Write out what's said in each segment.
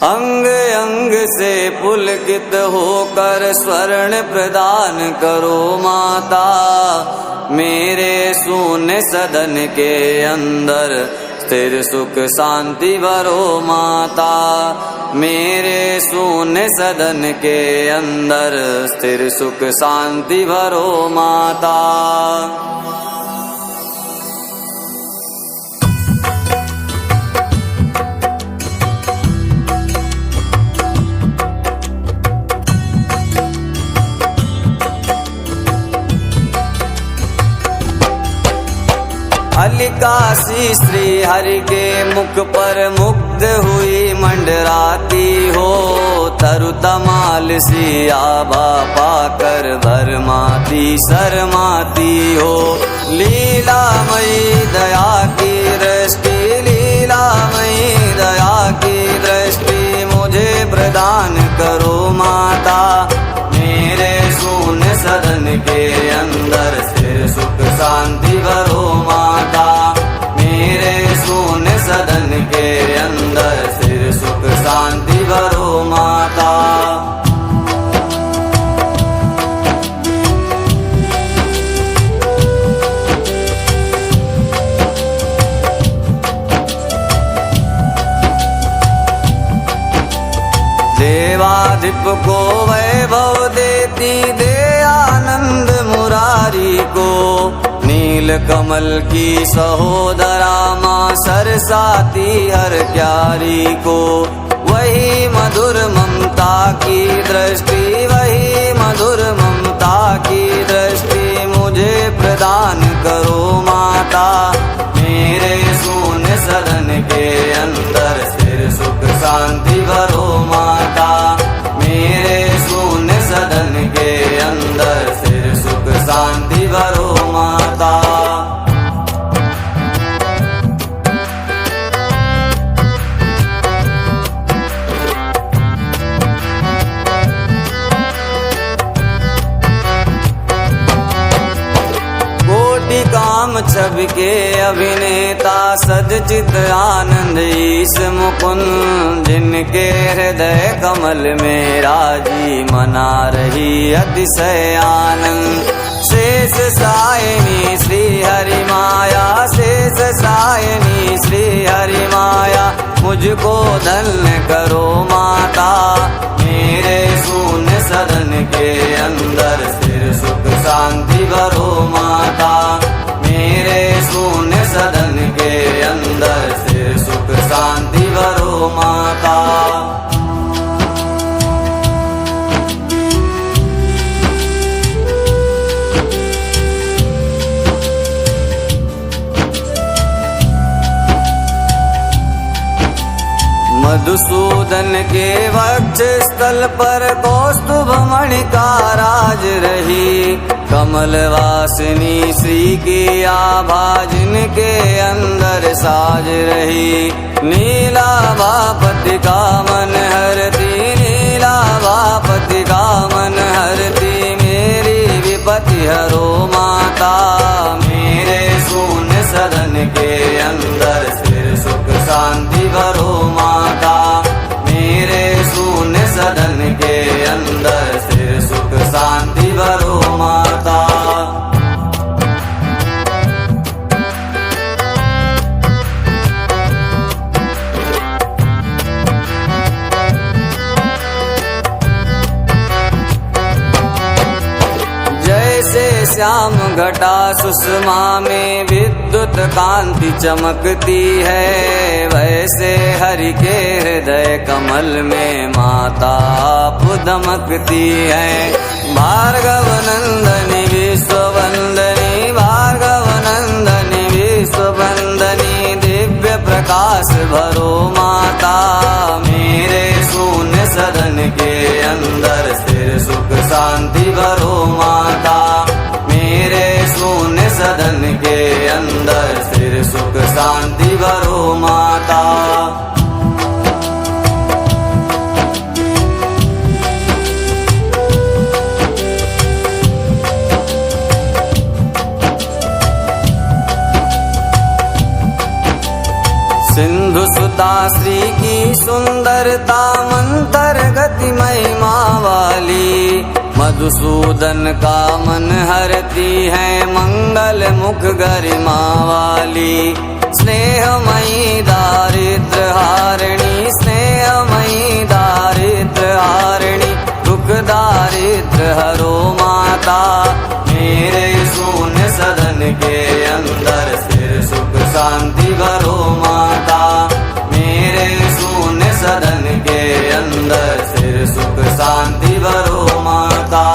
अंग अंग से पुलकित होकर स्वर्ण प्रदान करो माता। मेरे शून्य सदन के अंदर स्थिर सुख शांति भरो माता। मेरे शून्य सदन के अंदर स्थिर सुख शांति भरो माता। अलिकासी श्री हरि के मुख पर मुग्ध हुई मंडराती हो। तरु तमाल सी आभा पाकर भरमाती शर्माती हो। लीलामयी दया की दृष्टि, लीलामयी दया की दृष्टि मुझे प्रदान करो माता। मेरे शून्य सदन के अंदर स्थिर सुख शांति भरो माता। मेरे शून्य सदन के अंदर स्थिर सुख शांति भरो माता। देवाधिप को वैभव देती दे आनंद मुरारी को। नील कमल की सहोदरा माँ सरसाती हर प्यारी को। वही मधुर ममता की दृष्टि, वही मधुर ममता की दृष्टि मुझे प्रदान करो माता। मेरे शून्य सदन के अंदर स्थिर सुख शांति भरो माता। मेरे शून्य सदन के अंदर स्थिर सुख शांति भरो माता। काम छवि के अभिनेता सदचित आनंद ईश मुकुंद। जिनके हृदय कमल में राजी मना रही अतिशय आनंद। शेष सायनी श्री हरि माया, शेष सायनी श्री हरि माया मुझको धन्य करो माता। मेरे शून्य सदन के अंदर स्थिर सुख शांति भरो माता। मेरे शून्य सदन के अंदर स्थिर सुख शांति भरो माता। मधुसूदन के वक्ष स्थल पर कौस्तुभ मणि का राज रही। कमल वासिनी श्री की आभा जिनके अंदर साज रही। नीलाभापति का मन हरती, नीलाभापति का मन हरती मेरी विपत्ति हरो माता। मेरे शून्य सदन के अंदर स्थिर सुख शांति भरो माता। मेरे शून्य सदन के अंदर स्थिर सुख शांति भरो माता। श्याम घटा सुषमा में विद्युत कांति चमकती है। वैसे हरि के हृदय कमल में माता आप दमकती है। भार्गव नंदनी विश्ववंदनी, भार्गव नंदनी विश्ववंदनी दिव्य प्रकाश भरो माता। मेरे शून्य सदन के अंदर स्थिर सुख शांति भरो माता। मेरे शून्य सदन के अंदर स्थिर सुख शांति भरो माता। सिंधु सुता श्री की सुंदरता मंतर गति महिमा वाली, मधुसूदन का मन हरती है मंगल मुख गरिमा वाली। स्नेहमयी दारिद्र हारिणी, स्नेहमयी दारिद्र हारिणी, दुख दारिद्र हरो माता। मेरे शून्य सदन के अंदर स्थिर सुख शांति भरो माता। मेरे शून्य सदन के अंदर स्थिर सुख शांति भरो माता।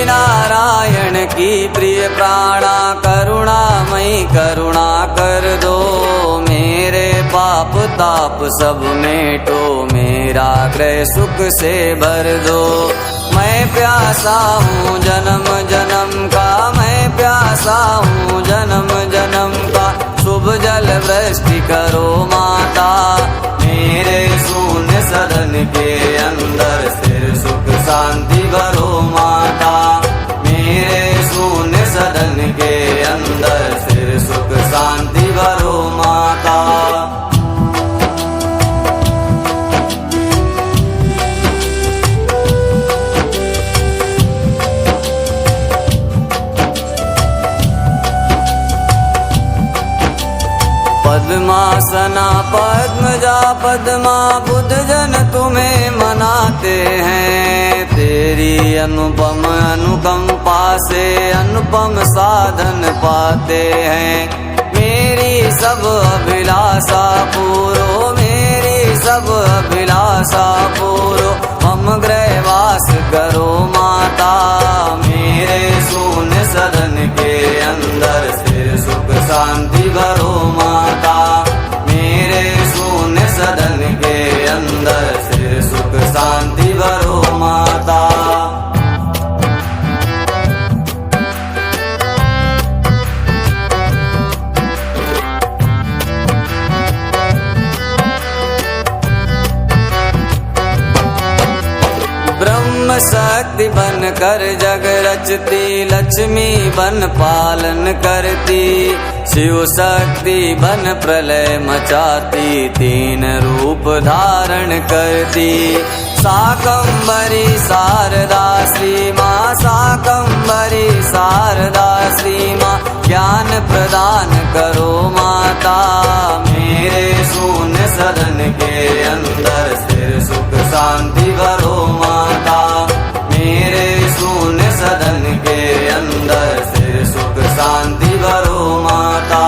नारायण की प्रिय प्राणा करुणामयी करुणा कर दो। मेरे पाप ताप सब मेटो, मेरा ग्रह सुख से भर दो। मैं प्यासा हूँ जन्म जन्म का, मैं प्यासा हूँ जन्म जन्म का, शुभ जल वृष्टि करो माता। मेरे शून्य सदन के अंदर स्थिर सुख शांति भरो माता। मेरे शून्य सदन के अंदर स्थिर सुख शांति भरो माता। पद्मासना पद्मजा पद्मा बुद्ध जन तुम्हें मनाते हैं। तेरी अनुपम अनुकंपा से अनुपम साधन पाते हैं। मेरी सब अभिलाषा पूरो, मेरी सब अभिलाषा पूरो, हम गृहवास करो माता। मेरे शून्य सदन के अंदर स्थिर सुख शांति भरो माता। मेरे शून्य सदन के अंदर स्थिर सुख शांति भरो माता। ब्रह्म शक्ति बन कर जग रचती, लक्ष्मी बन पालन करती, शिव शक्ति बन प्रलय मचाती, तीन रूप धारण करती। शाकंभरी शारदा श्री माँ, शाकंभरी शारदा श्री माँ, ज्ञान प्रदान करो माता। मेरे शून्य सदन के अंदर स्थिर सुख शांति भरो माता। मेरे शून्य सदन के अंदर स्थिर सुख शांति भरो माता।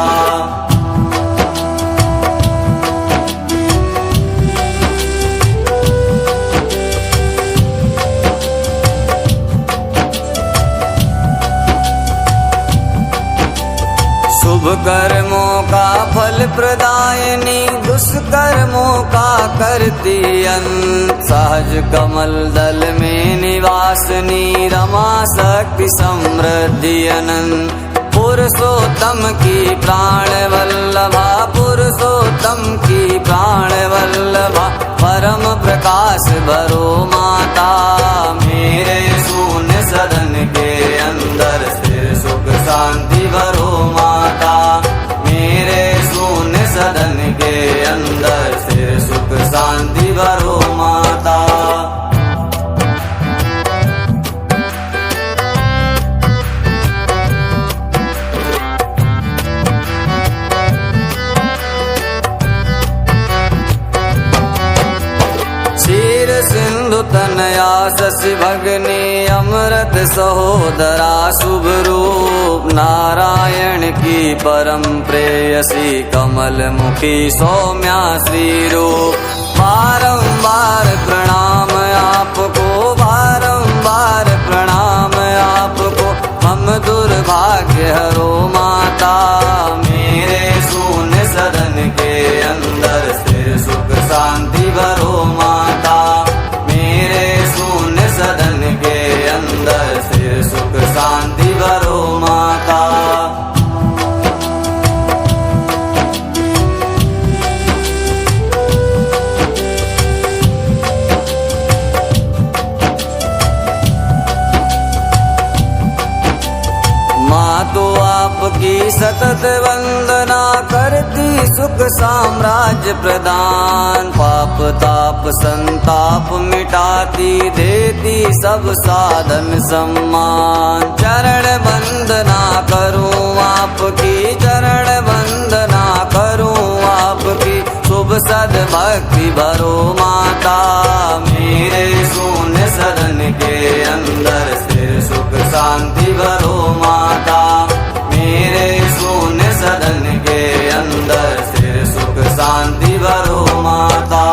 शुभ कर्मों का फल प्रदायनी, दुष्कर्मों का करती अंत। सहज कमल दल में निवासनी, रमा शक्ति समृद्धि अनंत। पुरुषोत्तम की प्राण वल्लभा, पुरुषोत्तम की प्राण वल्लभा, परम प्रकाश भरो माता। मेरे शून्य सदन के अंदर स्थिर सुख शांति भरो माता। मेरे शून्य सदन के अंदर स्थिर सुख शांति भरो माता। क्षीर सिंधु तनया शशि भगनी, अमृत सहोदरा शुभ रूप। नारायण की परम प्रेयसी, कमल मुखी सौम्या श्री रूप। बारंबार प्रणाम आपको, बारंबार प्रणाम आपको, हम दुर्भाग्य हरो माता। मेरे शून्य सदन के अंदर स्थिर सुख शांति भरो माता। मेरे शून्य सदन के अंदर स्थिर सुख शांति भरो माता। की सतत वंदना करती सुख साम्राज्य प्रदान। पाप ताप संताप मिटाती देती सब साधन सम्मान। चरण वंदना करूं आपकी चरण वंदना करूं आपकी शुभ सद भक्ति भरो माता। मेरे शून्य सदन के अंदर स्थिर सुख शांति भरो माता। मेरे शून्य सदन के अंदर स्थिर सुख शांति भरो माता।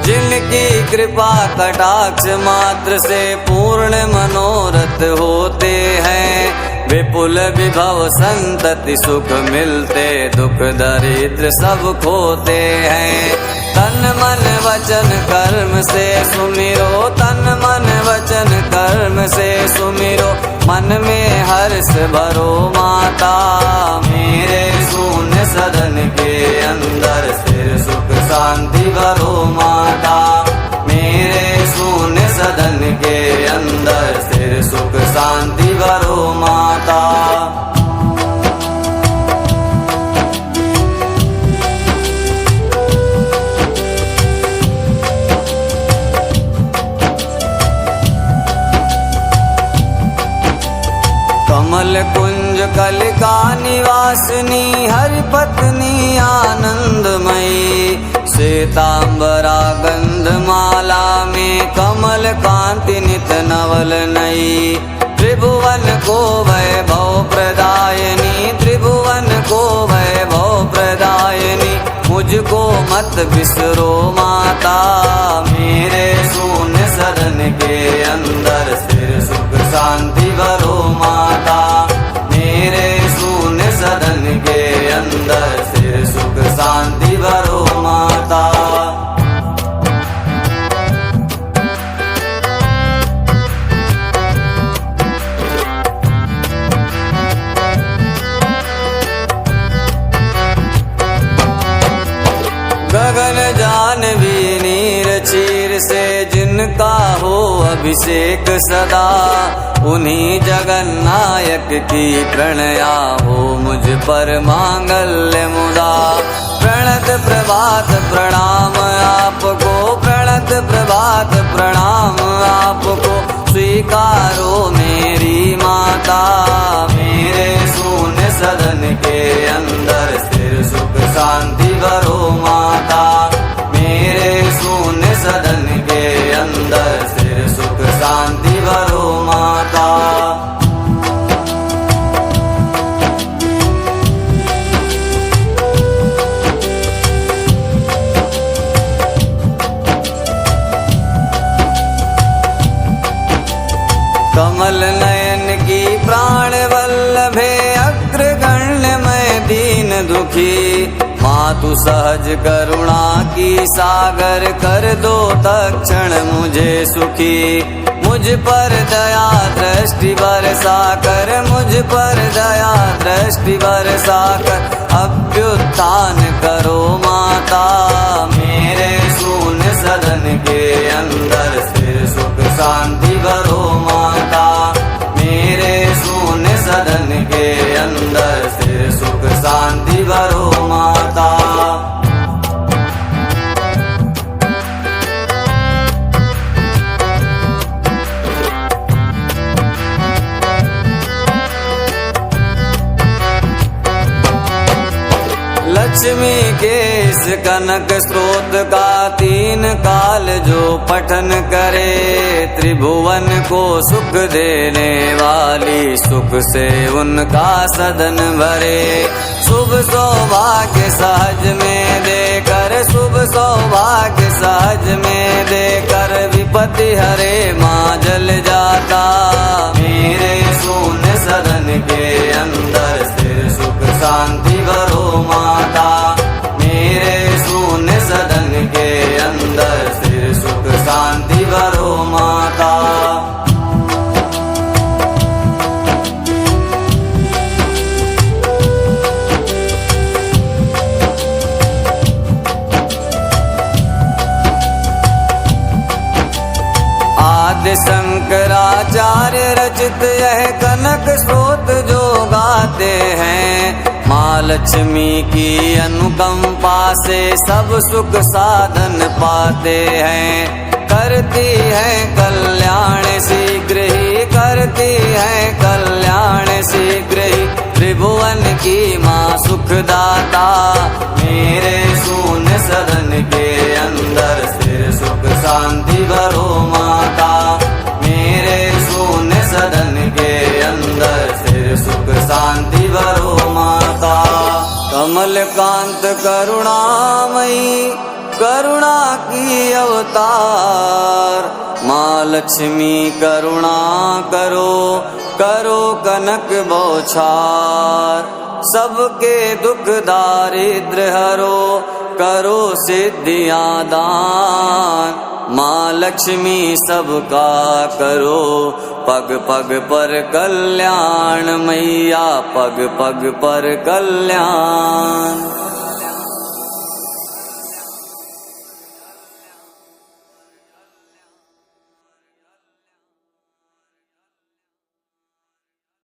जिनकी कृपा कटाक्ष मात्र से पूर्ण मनोरथ होते हैं। विपुल विभव संतति सुख मिलते दुख दरिद्र सब खोते हैं। तन मन वचन कर्म से सुमिरो तन मन वचन कर्म से सुमिरो मन में हर्ष भरो माता। मेरे शून्य सदन के अंदर स्थिर सुख शांति भरो माता। मेरे शून्य सदन के अंदर स्थिर सुख शांति भरो माता। कमल कुंज कलिका निवासिनी हरि पत्नी आनंदमयी। श्वेतांबरा गंधमाला में कमल कांति नित नवल नई। त्रिभुवन को वैभव प्रदायिनी त्रिभुवन को वैभव प्रदायिनी मुझको मत बिसरो माता। मेरे शून्य सदन के अंदर स्थिर सुख शांति भरो माता। मेरे शून्य सदन के अंदर स्थिर सुख शांति भरो माता। गगन जानवी नीर चीर से जिनका हो अभिषेक सदा। उन्हीं जगन्नायक की प्रणया हो मुझ पर मांगल्य मुदा। प्रणत प्रभात प्रणाम आपको प्रणत प्रभात प्रणाम आपको स्वीकारो मेरी माता। मेरे शून्य सदन के अंदर स्थिर सुख शांति भरो माता। मेरे शून्य सदन के अंदर स्थिर सुख शांति भरो माता। कमल नयन की प्राण वल्लभे अग्रगण्य मैं दीन दुखी। मातु सहज करुणा की सागर कर दो तक्षण मुझे सुखी। मुझ पर दया दृष्टि बरसा कर मुझ पर दया दृष्टि बरसा कर अभ्युत्थान करो माता। मेरे शून्य सदन के अंदर स्थिर सुख शांति भरो माता। मेरे शून्य सदन के अंदर स्थिर सुख शांति भरो माता। लक्ष्मी के इस कनक स्रोत का तीन काल जो पठन करे। त्रिभुवन को सुख देने वाली सुख से उनका सदन भरे। शुभ सौभाग्य सहज में देकर शुभ सौभाग्य सहज में देकर विपत्ति हरे माँ जल जाता। मेरे शून्य सदन के अंदर स्थिर सुख शांति भरो माता। मेरे शून्य सदन के अंदर स्थिर सुख शांति भरो माता। आदि शंकराचार्य रचित यह कनक स्तोत्र जो गाते हैं, माँ लक्ष्मी की अनुकंपा से सब सुख साधन पाते हैं। करती है कल्याण शीघ्र ही, करती है कल्याण शीघ्र ही, त्रिभुवन की माँ सुखदाता। मेरे शून्य सदन के अंदर स्थिर सुख शांति भरो माता, मेरे शून्य सदन के अंदर स्थिर सुख शांति भरो माता। कमल कांत करुणामयी करुणा की अवतार, माँ लक्ष्मी करुणा करो, करो कनक बौछार। सबके दुख दारिद्र हरो, करो सिद्धियां दान। माँ लक्ष्मी सबका करो, पग पग पर कल्याण मैया, पग पग पर कल्याण।